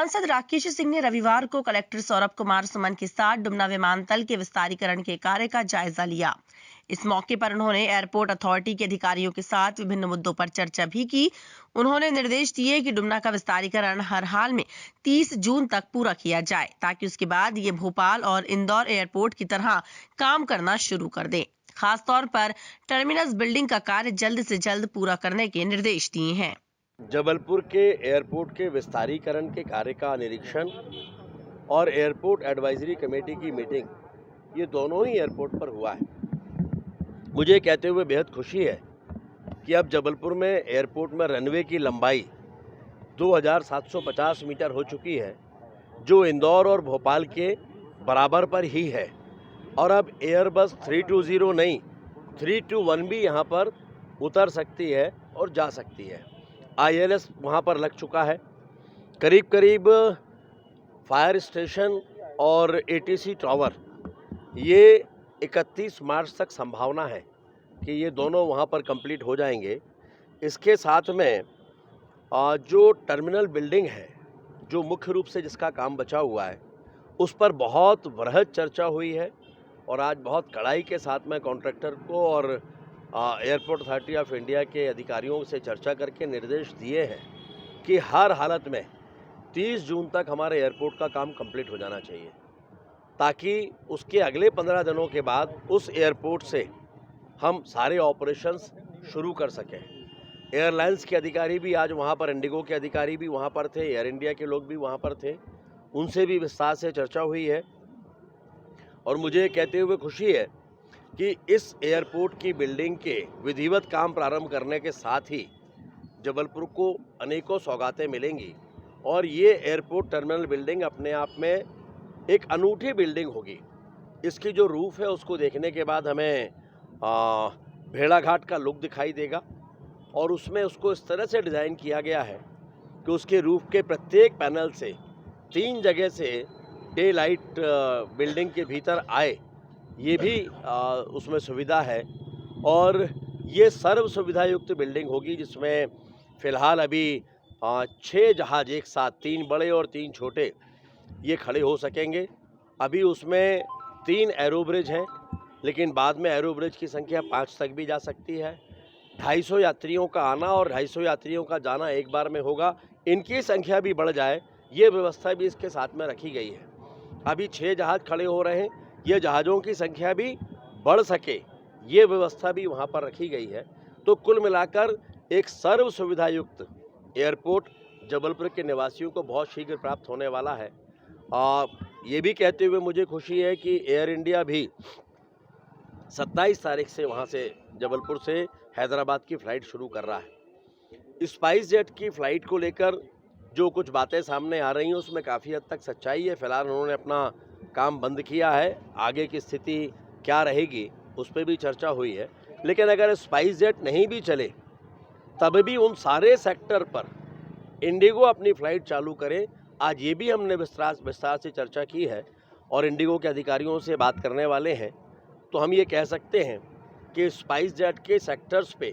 सांसद राकेश सिंह ने रविवार को कलेक्टर सौरभ कुमार सुमन के साथ डुमना विमानतल के विस्तारीकरण के कार्य का जायजा लिया। इस मौके पर उन्होंने एयरपोर्ट अथॉरिटी के अधिकारियों के साथ विभिन्न मुद्दों पर चर्चा भी की। उन्होंने निर्देश दिए कि डुमना का विस्तारीकरण हर हाल में 30 जून तक पूरा किया जाए, ताकि उसके बाद ये भोपाल और इंदौर एयरपोर्ट की तरह काम करना शुरू कर दे। खासतौर पर टर्मिनस बिल्डिंग का कार्य जल्द से जल्द पूरा करने के निर्देश दिए हैं। जबलपुर के एयरपोर्ट के विस्तारीकरण के कार्य का निरीक्षण और एयरपोर्ट एडवाइजरी कमेटी की मीटिंग, ये दोनों ही एयरपोर्ट पर हुआ है। मुझे कहते हुए बेहद खुशी है कि अब जबलपुर में एयरपोर्ट में रनवे की लंबाई 2750 मीटर हो चुकी है, जो इंदौर और भोपाल के बराबर पर ही है। और अब एयरबस 320 नहीं 321 भी यहाँ पर उतर सकती है और जा सकती है। ILS वहाँ पर लग चुका है। करीब फायर स्टेशन और ATC टावर, ये 31 मार्च तक संभावना है कि ये दोनों वहाँ पर कंप्लीट हो जाएंगे। इसके साथ में जो टर्मिनल बिल्डिंग है, जो मुख्य रूप से जिसका काम बचा हुआ है, उस पर बहुत वृहद चर्चा हुई है और आज बहुत कड़ाई के साथ में कॉन्ट्रैक्टर को और एयरपोर्ट अथॉरिटी ऑफ इंडिया के अधिकारियों से चर्चा करके निर्देश दिए हैं कि हर हालत में 30 जून तक हमारे एयरपोर्ट का काम कंप्लीट हो जाना चाहिए, ताकि उसके अगले 15 दिनों के बाद उस एयरपोर्ट से हम सारे ऑपरेशंस शुरू कर सकें। एयरलाइंस के अधिकारी भी आज वहाँ पर, इंडिगो के अधिकारी भी वहाँ पर थे, एयर इंडिया के लोग भी वहाँ पर थे, उनसे भी विस्तार से चर्चा हुई है। और मुझे कहते हुए खुशी है कि इस एयरपोर्ट की बिल्डिंग के विधिवत काम प्रारंभ करने के साथ ही जबलपुर को अनेकों सौगातें मिलेंगी और ये एयरपोर्ट टर्मिनल बिल्डिंग अपने आप में एक अनूठी बिल्डिंग होगी। इसकी जो रूफ़ है, उसको देखने के बाद हमें भेड़ाघाट का लुक दिखाई देगा और उसमें उसको इस तरह से डिज़ाइन किया गया है कि उसके रूफ़ के प्रत्येक पैनल से 3 जगह से डे लाइट बिल्डिंग के भीतर आए, ये भी उसमें सुविधा है। और ये सर्व सुविधा युक्त बिल्डिंग होगी, जिसमें फ़िलहाल अभी 6 जहाज एक साथ, 3 बड़े और 3 छोटे, ये खड़े हो सकेंगे। अभी उसमें 3 एरोब्रिज हैं, लेकिन बाद में एरोब्रिज की संख्या 5 तक भी जा सकती है। 250 यात्रियों का आना और 250 यात्रियों का जाना एक बार में होगा। इनकी संख्या भी बढ़ जाए, ये व्यवस्था भी इसके साथ में रखी गई है। अभी 6 जहाज खड़े हो रहे हैं, ये जहाज़ों की संख्या भी बढ़ सके, ये व्यवस्था भी वहाँ पर रखी गई है। तो कुल मिलाकर एक सर्व सुविधा युक्त एयरपोर्ट जबलपुर के निवासियों को बहुत शीघ्र प्राप्त होने वाला है। ये भी कहते हुए मुझे खुशी है कि एयर इंडिया भी 27 तारीख से वहाँ से जबलपुर से हैदराबाद की फ़्लाइट शुरू कर रहा है। स्पाइस जेट की फ़्लाइट को लेकर जो कुछ बातें सामने आ रही हैं, उसमें काफ़ी हद तक सच्चाई है। फ़िलहाल उन्होंने अपना काम बंद किया है, आगे की स्थिति क्या रहेगी उस पर भी चर्चा हुई है। लेकिन अगर स्पाइस जेट नहीं भी चले, तब भी उन सारे सेक्टर पर इंडिगो अपनी फ़्लाइट चालू करे। आज ये भी हमने विस्तार से चर्चा की है और इंडिगो के अधिकारियों से बात करने वाले हैं। तो हम ये कह सकते हैं कि स्पाइस जेट के सेक्टर्स पे,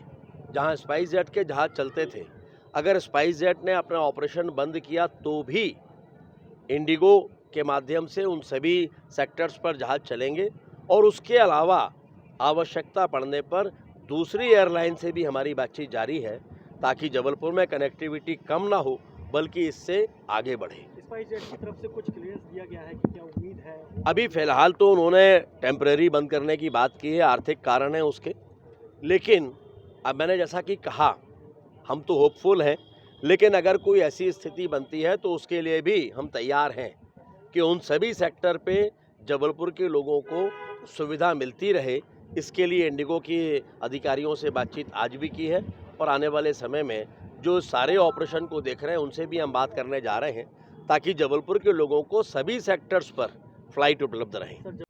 जहाँ स्पाइस जेट के जहाज़ चलते थे, अगर स्पाइस जेट ने अपना ऑपरेशन बंद किया तो भी इंडिगो के माध्यम से उन सभी सेक्टर्स पर जहाज़ चलेंगे। और उसके अलावा आवश्यकता पड़ने पर दूसरी एयरलाइन से भी हमारी बातचीत जारी है, ताकि जबलपुर में कनेक्टिविटी कम ना हो बल्कि इससे आगे बढ़े। स्पाइस जेट की तरफ से कुछ क्लियरेंस दिया गया है कि क्या उम्मीद है? अभी फ़िलहाल तो उन्होंने टेम्परेरी बंद करने की बात की है, आर्थिक कारण है उसके। लेकिन अब मैंने जैसा कि कहा, हम तो होपफुल हैं, लेकिन अगर कोई ऐसी स्थिति बनती है तो उसके लिए भी हम तैयार हैं कि उन सभी सेक्टर पे जबलपुर के लोगों को सुविधा मिलती रहे। इसके लिए इंडिगो के अधिकारियों से बातचीत आज भी की है और आने वाले समय में जो सारे ऑपरेशन को देख रहे हैं उनसे भी हम बात करने जा रहे हैं, ताकि जबलपुर के लोगों को सभी सेक्टर्स पर फ्लाइट उपलब्ध रहें।